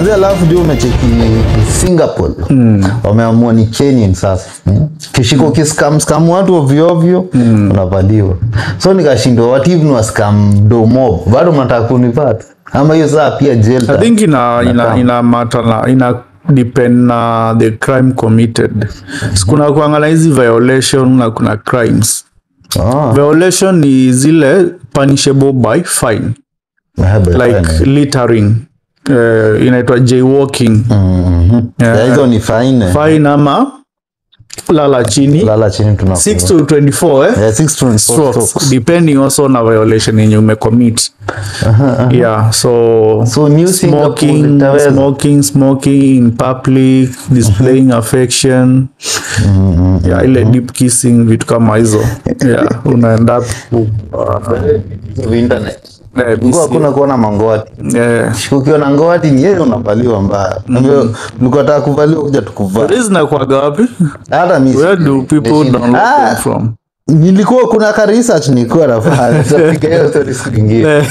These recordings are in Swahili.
Mwanzo alafu juu umecheki Singapore. Wameamua ni Kenyan sasa. Kishiko scam watu ovyo unavaliwa. So nikashindwa what if no scam do mob. Bado mnataka kunipata. Ama hiyo saa pia jail. I think ina matter na ina depend na the crime committed. Kuna kuangalia hizi violation na kuna crimes. Violation ni zile punishable by fine. Like littering. Inaitwa jaywalking. Hizo ni fine. Fine ama lala chini 6 to 24 6 to 24 strokes depending also on a violation yenye umecommit. Yeah, so smoking in public, displaying affection, yeah, ile deep kissing, vitu kama hizo. Yeah, unaenda up internet. Kuna kuona mangoti. Ukiona ngoti ni yeye unavaliwa mbaya. Ulikuwa unataka kuvaliwa kuja tukuvaa. Reason kwa gapi? Hata mimi. Where do people download from? Nilikuwa kuna ka research nilikuwa nafanya. Nitapiga hiyo story siku nyingine.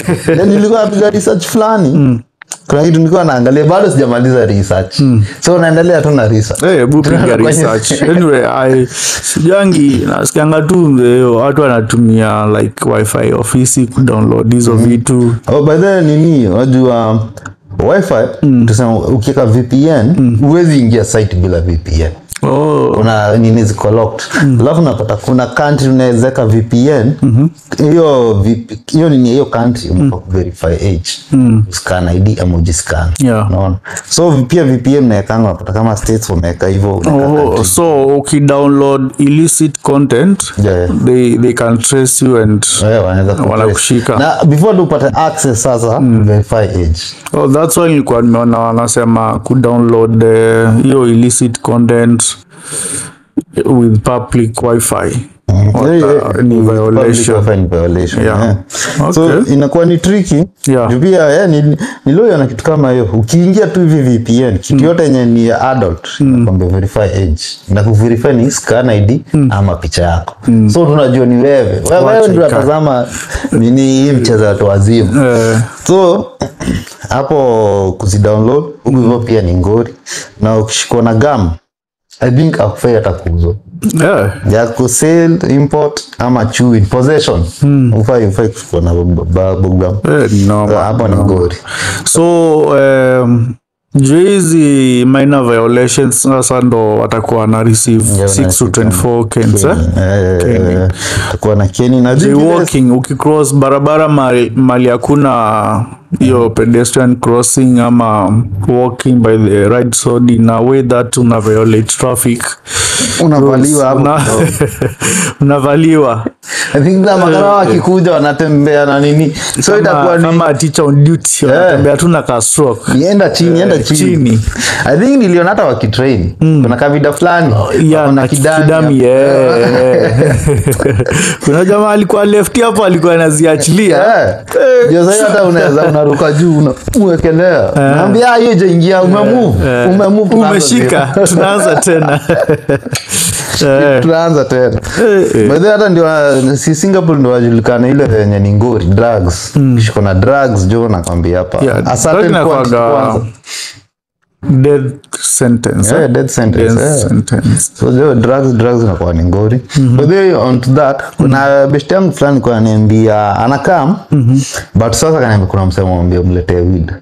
Nilikuwa napiga research fulani. Kuna kitu nilikuwa naangalia bado sijamaliza research. So naendelea tu na research. Bupiga research. Anyway, sijangi nasikianga tu watu wanatumia like wifi ofisi ku download hizo vitu. By the nini wajua wifi tuseme ukiweka VPN huwezi ingia site bila VPN. Kuna nini ziko locked. Alafu napata kuna country unawezeka VPN. Hiyo ni hiyo country unataka verify age. Scan ID ama ujiscan. Unaona. So pia VPN naekanga unapata kama states wameka hivyo. So ukidownload illicit content, they can trace you and wanakushika. Na before tu upate access sasa verify age. That's why nilikuwa nimeona wanasema kudownload hiyo illicit content with public wifi. Ni violation. Yeah. Okay. So inakuwa ni tricky. Pia nilio na kitu kama hiyo. Ukiingia tu hivi VPN, kitu yote yenye ni adult, inakwambia verify age. Na kuverify ni scan ID ama picha yako. So tunajua ni wewe. Wewe ndio unatazama nini hii mchezo watu wazimu. So hapo kuzidownload, hivyo pia ni ngori. Na ukishikwa na gam, I think akufai atakuzo. Ya kusell, import ama chew in possession. Ufai kuchukua na bugam. Hapo ni ngori. So hizi minor violations sasa ndo watakuwa na receive 6 to 24 kens. Atakuwa na keni na jaywalking. Ukicross barabara mali hakuna hiyo pedestrian crossing ama walking by the right side in a way that una violate traffic, unavaliwa hapo. Unavaliwa. I think kama makara wakikuja wanatembea na nini, so itakuwa ni kama teacher on duty wanatembea tu na ka stroke. Nienda chini. I think niliona hata wakitrain kuna kavida fulani na kidami. Kuna jamaa alikuwa left hapo alikuwa anaziachilia. Ndio sasa hata unaweza unaruka juu unawekelea. Naambia hiyo je ingia umemove umeshika tunaanza tena. Tunaanza tena. Baadhi hata ndio si Singapore ndio wajulikana ile yenye ni ngori drugs. Kishiko na drugs jo nakwambia hapa. A certain death sentence. Death sentence. So the drugs na kwa ni ngori. But then on to that kuna best yangu fulani kwa ananiambia anakam but sasa kaniambia kuna msemo mwambie mletee weed.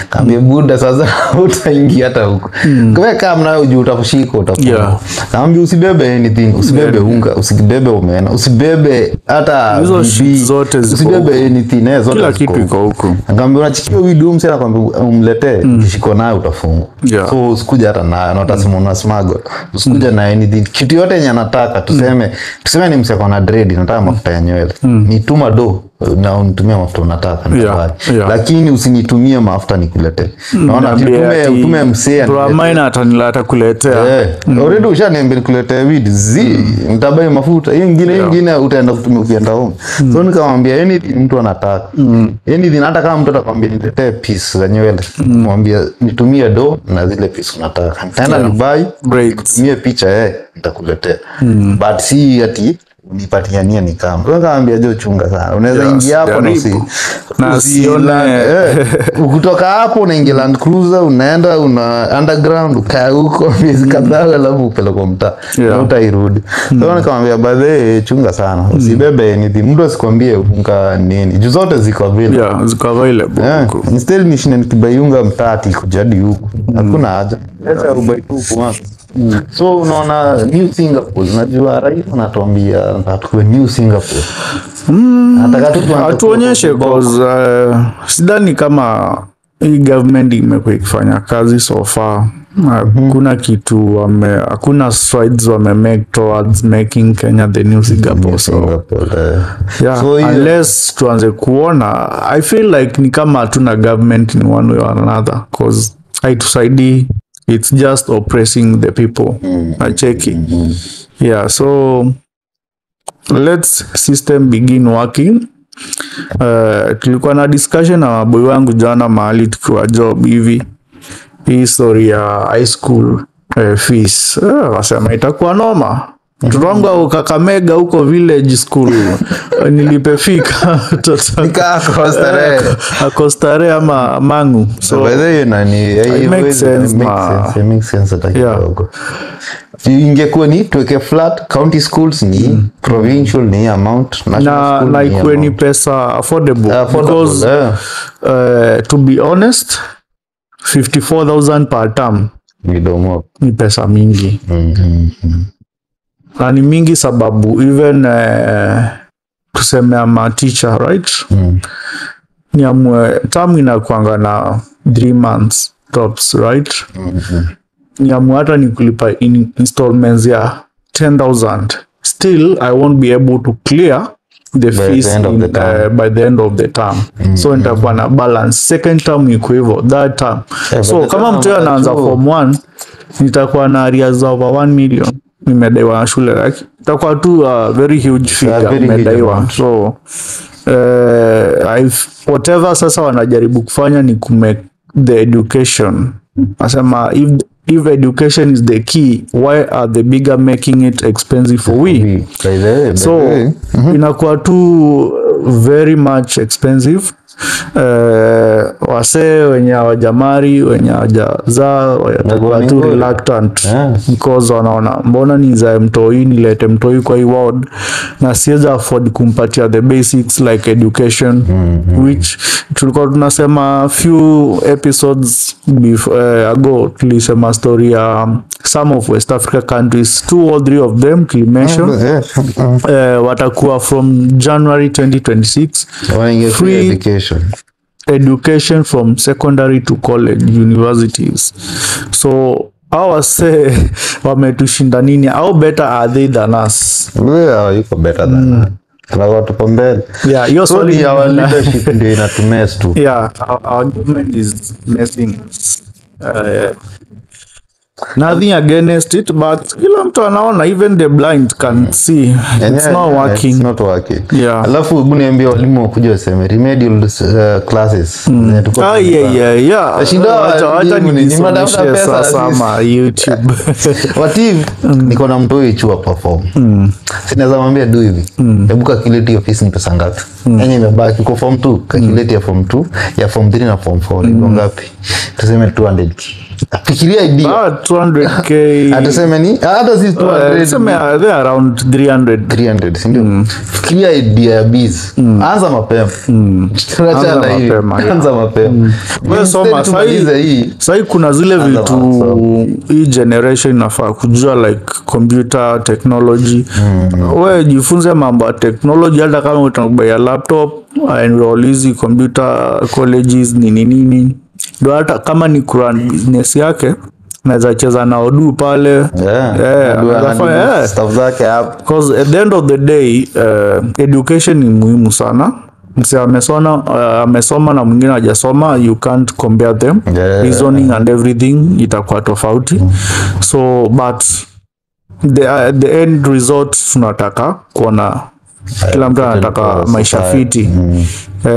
Kaambia buda sasa utaingia hata huko. Kwa kama nayo ujue utafushika utakuwa. Kaambia usibebe anything, usibebe unga, usibebe omena, usibebe hata zote usibebe anything, zote kila kitu iko huko. Kaambia unachikia weed msela nakwambia umletee, kishiko nayo utafungwa. So usikuja hata nayo na utasema una smuggle. Usikuja na anything. Kitu yote yenye anataka tuseme ni mseko na dread nataka mafuta ya nywele. Nituma do na unitumia mafuta unataka lakini usinitumie mafuta nikuletee. Naona utume msee Brahmaina atakuletea. Already ushaniambia nikuletee weed nitabai mafuta hiyo nyingine utaenda kutumia ukienda home. So nikamwambia anything mtu anataka anything hata kama mtu atakwambia niletee piece za nywele mwambie nitumie do na zile piece unataka nitaenda nibai nitumie picha nitakuletea but si ati unipatiania ni kama. Kaambia jo chunga sana. Unaweza ingia hapo na usione kutoka hapo unaingia Land Cruiser unaenda underground ukaa huko miezi kadhaa alafu upeleke mtaa. Utairudi. Sasa nikamwambia baadhi chunga sana. Usibebe anything. Mtu asikwambie unga nini. Juu zote ziko available. Yeah, ziko available. Instead nishine nikibayunga mtati kujadi huko. Hakuna haja. Acha ubai tu kwanza. So unaona New Singapore, unajua rais anatuambia atakuwa New Singapore. Nataka tu atuonyeshe cause sidhani kama hii government imekuwa ikifanya kazi so far. Hakuna kitu hakuna strides make towards making Kenya the New Singapore. So yeah, so unless tuanze kuona, I feel like ni kama hatuna government in one way or another cause haitusaidii. It's just oppressing the people. Checking. Yeah, so let's system begin working. Tulikuwa na discussion na boy wangu jana mahali tukiwa job hivi. Hii story ya high school fees. Wasema itakuwa noma. Turonga Kakamega huko village school nilipefika Akostare ama Mangu. So it makes sense kidogo. Ingekuwa ni tuweke flat county schools ni provincial ni amount national school like when ni pesa affordable because to be honest 54,000 per term ni pesa mingi. Na ni mingi sababu even tuseme ama teacher right ni amwe term inakuanga na 3 months tops right ni amwe hata ni kulipa installments ya 10,000 still I won't be able to clear the fees by the end of the term. So nitakuwa na balance second term iko hivyo that term. So kama mtu anaanza form 1 nitakuwa na arrears over 1 million nimedaiwa na shule like itakuwa tu very huge figure nimedaiwa. So whatever sasa wanajaribu kufanya ni kumake the education. Nasema if education is the key, why are the bigger making it expensive for we? So inakuwa tu very much expensive. Wase wenye hawajamari wenye hawajazaa watakuwa tu reluctant because wanaona mbona nizae mtoi nilete mtoi kwa hii ward na siweza afford kumpatia the basics like education which tulikuwa tunasema few episodes ago tulisema story ya some of West Africa countries 2 or 3 of them tulimention watakuwa from January 2026 free education from secondary to college universities. So our say wametushinda nini? How better are they than us? Yeah, you better than us. Tunakuwa tupo mbele. Yeah, your so our leadership ndio inatumess tu. Yeah, our government is messing us. Nothing against it, but kila mtu anaona, even the blind can see it's not working. It's not working. Yeah. Alafu hebu niambie walimu wakuja waseme remedial classes. Yeah. Acha nisomeshe sasa ma YouTube. Wati niko na mtoi chua perform. Sinaweza mwambia do hivi. Hebu calculate your fees ni pesa ngapi? Yenye imebaki kwa form 2, calculate ya form 2, ya form 3 na form 4 ni ngapi? Tuseme 200k. Fikiria idea 200k atasema ni hata si 200 tuseme they around 300 si ndio? Fikiria idea ya biz anza mapema anza mapema wewe soma sasa kuna zile vitu hii generation inafaa kujua like computer technology wewe jifunze mambo ya technology hata kama utakubaya laptop and all hizi computer colleges nini ndio hata kama ni Quran business yake naweza cheza na Odoo pale stuff zake hapo because at the end of the day education ni muhimu sana. Mse amesoma na mwingine hajasoma, you can't compare them. Reasoning and everything itakuwa tofauti. So but the end result tunataka kuona kila mtu anataka maisha fiti.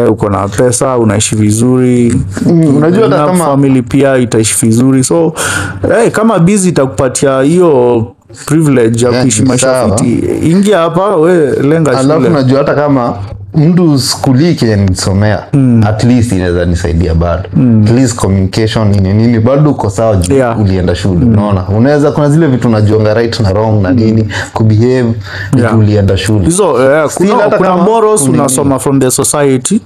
Uko na pesa, unaishi vizuri. Unajua hata kama family pia itaishi vizuri. So kama busy itakupatia hiyo privilege ya kuishi maisha fiti. Ingia hapa we lenga shule. Alafu najua hata kama mtu skuli kenye nisomea at least inaweza nisaidia bado. At least communication nini bado uko sawa ulienda shule. Unaona? Unaweza kuna zile vitu unajuanga right na wrong na nini kubehave ulienda shule. Hizo kuna morals unasoma from the society.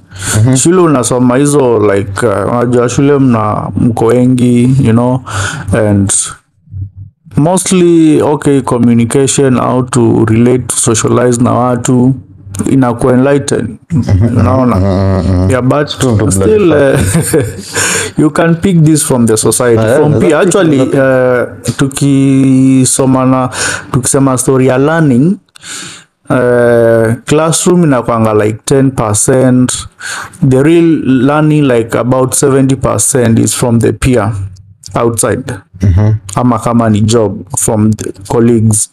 Shule unasoma hizo like unajua shule mko wengi, you know, and mostly communication, how to relate, to socialize na watu inakuwa enlightened. Unaona? Yeah, but still you can pick this from the society, from peer. Actually tukisema story ya learning, classroom inakuanga like 10%, the real learning like about 70% is from the peer outside. Ama kama ni job from the colleagues.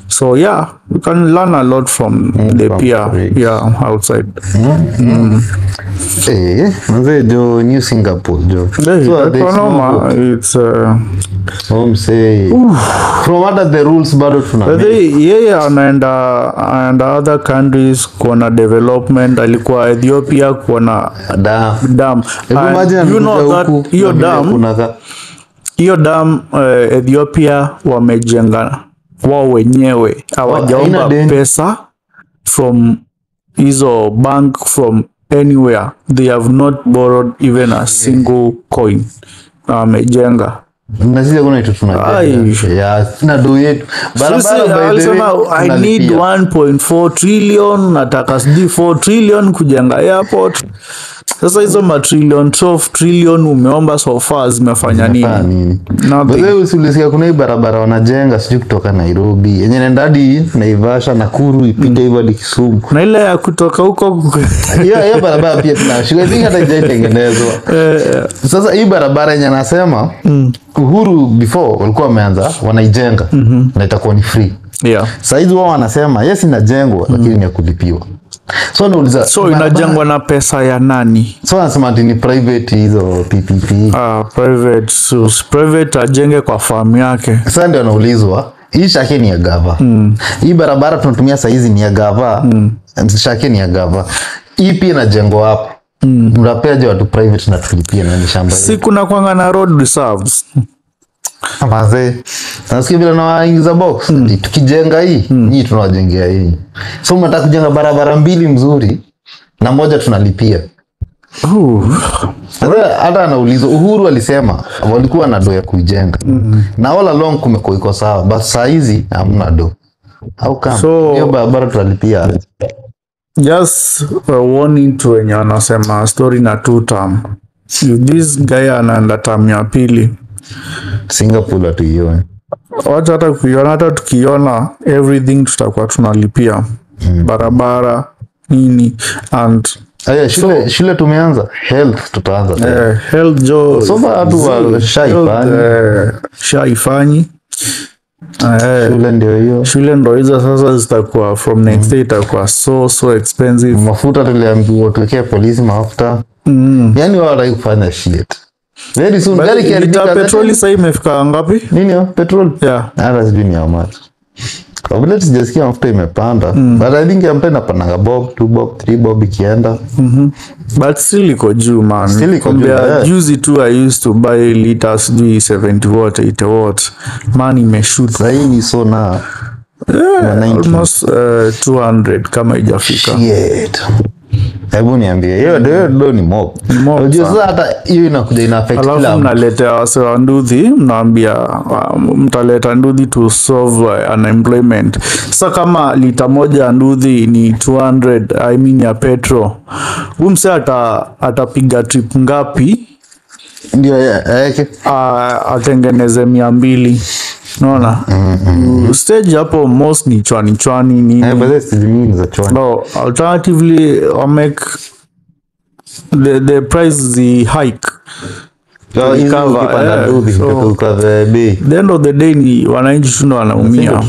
So yeah, you can learn a lot from the peer outside. Manze jo New Singapore jo. So it's from what the rules bado and other countries kuna development. Alikuwa Ethiopia kuna dam. You know that hiyo dam Ethiopia wamejenga wao wenyewe, hawajaomba pesa from hizo bank from anywhere. They have not borrowed even a single coin. Wamejenga. Nasije kuna kitu tunajenga na do yetu barabara I need 1.4 trillion, nataka 4 trillion kujenga airport. Sasa hizo matrillion 12 trillion umeomba so far zimefanya nini? Wewe usilisikia kuna hii barabara wanajenga sijui kutoka Nairobi yenye inaenda hadi Naivasha, Nakuru, ipite hivyo hadi Kisumu. Na ile ya kutoka huko hiyo barabara pia tunashika hivi hata haijatengenezwa. Sasa hii barabara yenye nasema Uhuru before walikuwa wameanza wanaijenga na itakuwa ni free. Sasa hizo wao wanasema yes inajengwa lakini ni ya kulipiwa. So inajengwa na pesa ya nani? So anasema ni private hizo PPP. Private ajenge kwa farm yake. Sasa ndio anaulizwa, hii shake ni ya gava. Hii barabara tunatumia saa hizi ni ya gava. Shake ni ya gava. Hii pia inajengwa hapo. Unapeaje watu private na tulipia na shamba? Si kuna kwanga na road reserves. Amaze. Nasikia bila na waingiza box. Tukijenga hii tunawajengea hii. So mnataka kujenga barabara mbili mzuri na moja tunalipia. Hata anaulizwa Uhuru alisema walikuwa na do ya kujenga. Na all along kumekuwa iko sawa. Basi saa hizi hamna do. How come? So hiyo barabara tunalipia. Just warning to wenye wanasema story na 2 term. If this guy anaenda term ya pili Singapore tuione. Wacha hata kuiona, hata tukiona everything tutakuwa tunalipia. Barabara nini and shule tumeanza, health tutaanza. Health jo so watu wa shaifanyi. Shule ndio hizo sasa zitakuwa from next day itakuwa so expensive. Mafuta tuliambiwa tuwekee polisi mafuta. Yani wao wanataka kufanya shit. Very soon gari kiharibika. Petrol sasa imefika ngapi? Nini hiyo petrol? Hata sijui ni how much. Kwa vile sijasikia mafuta imepanda. But I think yampenda pananga bob, 2 bob, 3 bob ikienda. But still iko juu man. Juzi tu I used to buy liters 70 watt, 80 watt. Man imeshoot. Sasa hii so na almost 200 kama haijafika. Shit. Hebu niambie hiyo do ni mob. Unajua sasa hata hiyo inakuja ina affect kila mtu. Alafu mnaletea wase wa nduthi, mnaambia mtaleta nduthi to solve unemployment. Sasa kama lita moja ya nduthi ni 200 ya petrol, umse atapiga trip ngapi? Ndio yake atengeneze 200. Unaona? Stage hapo most ni chwani nini. But stage means za chwani. No, alternatively make the price the hike. So the end of the day ni wananchi tuno wanaumia.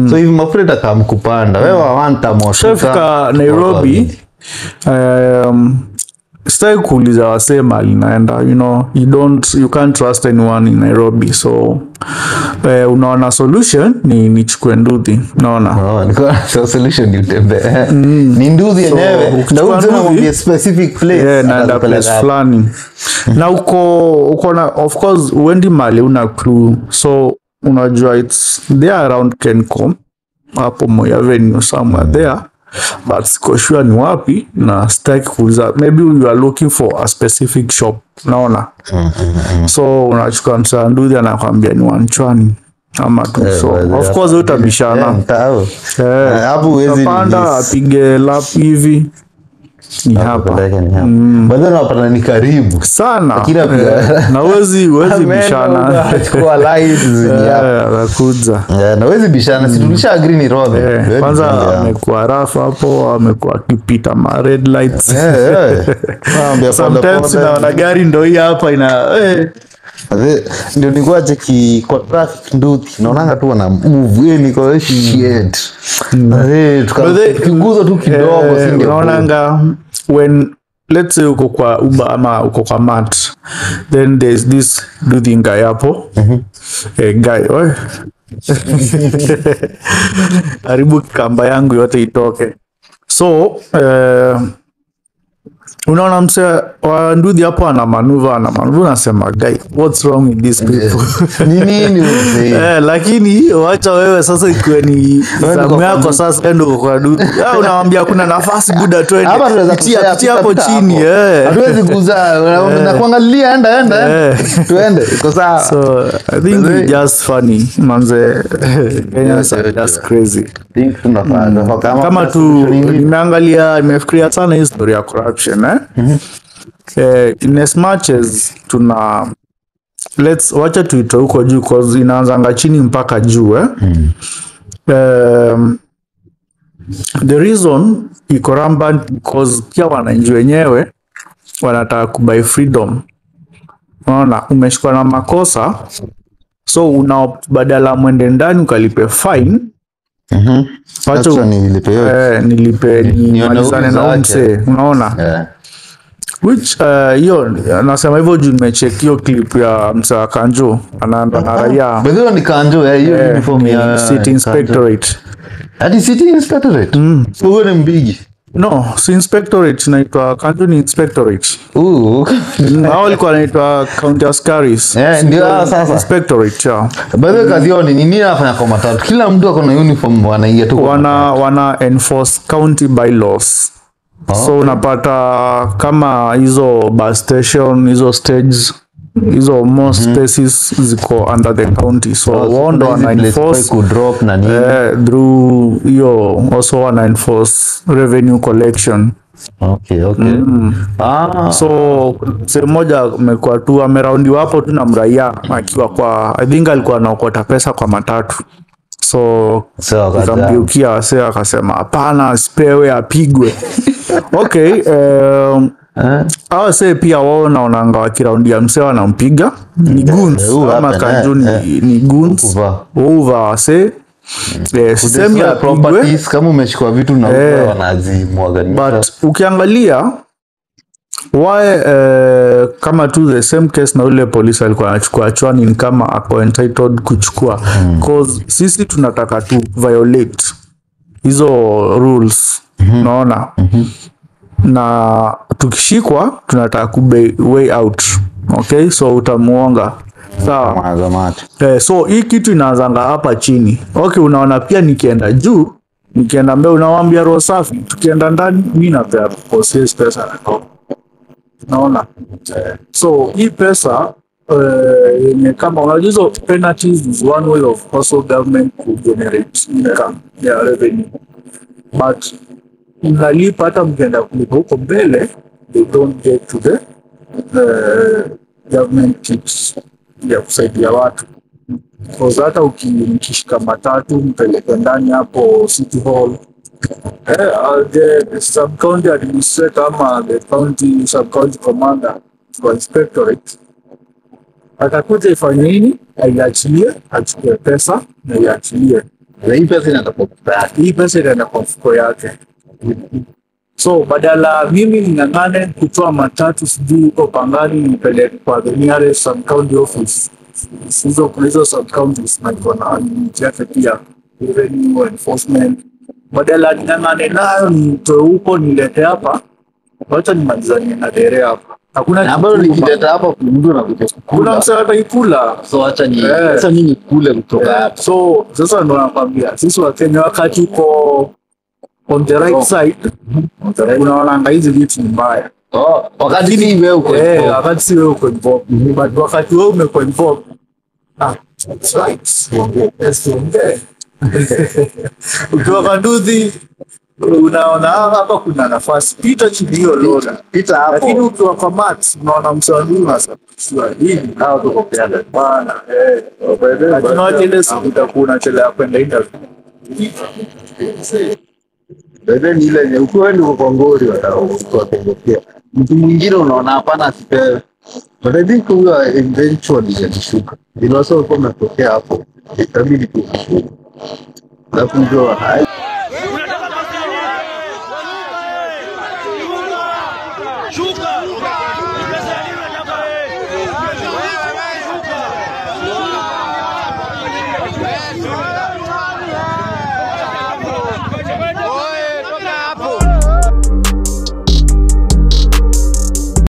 So hivi mafuta kama kupanda wewe wanta moshafika Nairobi sitaki kuuliza wasema linaenda, you know, you can't trust anyone in Nairobi, so unaona solution ni nichukue Nduthi, unaona. Niko solution ni utembe. Ni Nduthi yenyewe ndio unamwambia specific place na place fulani. Na uko na of course uendi mali una clue, so unajua it's there around Kencom hapo Moi Avenue somewhere there, but siko sure ni wapi na staki kuuliza. Maybe you are looking for a specific shop, unaona. So unachukua msa Nduthi anakuambia ni Wanchwani ama tu, so of course utabishana hapo, huwezi panda apige lap hivi ni hapa. Bado unapata ni karibu sana, na huwezi bishana kwa lights ni hapa kuja, na huwezi bishana, si tulisha agree ni road. Kwanza amekuwa rafu hapo, amekuwa akipita ma red lights. Sometimes na gari ndio hii hapa ina ndio nilikuwa cheki kwa traffic Nduthi, naonanga tu wana move niko shit. Tukaguza tu kidogo, si unaonanga when let's say uko kwa Uber ama uko kwa Mart, then there's this Nduthi guy hapo, guy karibu kamba yangu yote itoke. So unaona mse wa Nduthi hapo ana manuva nasema guy, what's wrong with these people? Nini mzee? Lakini wacha wewe sasa ikuwe ni zamu yako sasa, ndio kwa Nduthi. Unawaambia kuna nafasi buda twende. Hapa tunaweza kutia hapo chini. Hatuwezi kuza na kuangalia enda. Twende. Iko sawa. So I think it's just funny. Manze Kenyans are just crazy. Think tunafanya kama tu nimefikiria sana history ya corruption. In as much as wacha tuito huko juu cause inaanzanga chini mpaka juu the reason iko rampant because pia wananchi wenyewe wanataka kubuy freedom. Unaona, umeshikwa na makosa, so badala mwende ndani ukalipe fine, wacha nilipe nimalizane na umse, unaona. Which hiyo nasema hivyo juu nimecheck hiyo clip ya msa Kanjo anaanda na raia. Bado ni Kanjo hiyo uniform ya City Inspectorate. Hadi City Inspectorate. Huyo ni mbigi. No, si Inspectorate, inaitwa Kanjo ni Inspectorate. Hao walikuwa wanaitwa County Askaris. Ndio sasa Inspectorate. Bado kazi yao ni nini anafanya kwa matatu? Kila mtu ako na uniform wanaingia tu. Wana enforce county bylaws. So unapata kama hizo bus station, hizo stages, hizo most spaces ziko under the county, so wao wana enforce ku drop na nini through hiyo, also wana enforce revenue collection. Okay. So sehemu moja amekuwa tu ameroundiwa hapo tu na mraia akiwa kwa, I think alikuwa anaokota pesa kwa matatu. So akamgeukia wase akasema hapana, asipewe, apigwe. Okay, hawa say pia wao naonanga wakiraundia mse wanampiga. Ni goons ama Kanjo ni goons over wase. Sisemi ya properties kama umeshikwa vitu na wanazimwaga. But ukiangalia why kama tu the same case na ule polisi alikuwa anachukua Chwani ni kama ako entitled kuchukua, cause sisi tunataka tu violate hizo rules, unaona. Na tukishikwa tunataka kube way out. Okay, so utamuonga sawa. So hii kitu inaanzanga hapa chini. Okay, unaona pia nikienda juu, nikienda mbele unawaambia roho safi, tukienda ndani mimi napea process pesa nako. Naona. So hii pesa ni kama unajua penalties is one way of also government to generate income ya revenue. But unalipa hata mkienda kulipa huko mbele, they don't get to the government tips ya kusaidia watu. Kwa hata ukishika matatu mpeleke ndani hapo City Hall, the sub-county administrator ama the county sub-county commander for inspectorate atakuja ifanye nini? Aiachilie, achukue pesa na iachilie. Hii pesa inaenda kwa mfuko yake. So badala mimi ning'ang'ane kutoa matatu sijui huko Pangani nipeleke kwa the nearest sub-county office hizo kuna hizo sub counties na kuna chef pia revenue enforcement badala ning'ang'ane nayo nitoe huko nilete hapa, wacha nimalizane na dere hapa. Hakuna ambalo nikileta hapa mtu anakuja kuna msaada ikula, so acha ni sasa mimi kule kutoka hapa. So sasa ndo nakwambia sisi wa Kenya wakati uko on the right side unaona hizi vitu ni mbaya. Wakati ni wewe uko wakati si wewe uko involved, but wakati wewe umekuwa involved, it's right. Yes, okay. Ukiwa kanduzi unaona hapa kuna nafasi, pita chini hiyo loda, pita hapo. Lakini ukiwa kwa mat unaona msanii unasafishwa hili hao tuko pale bana. Lakini ile siku utakuwa unachelewa kwenda interview. Bebe ni ile ukiwa ndio kwa ngori watakutokea. Mtu mwingine unaona hapana asipewe. But I think we are eventually yatashuka. Inaweza kuwa umetokea hapo. Itabidi kushuka. Na kujua hai. Shuka.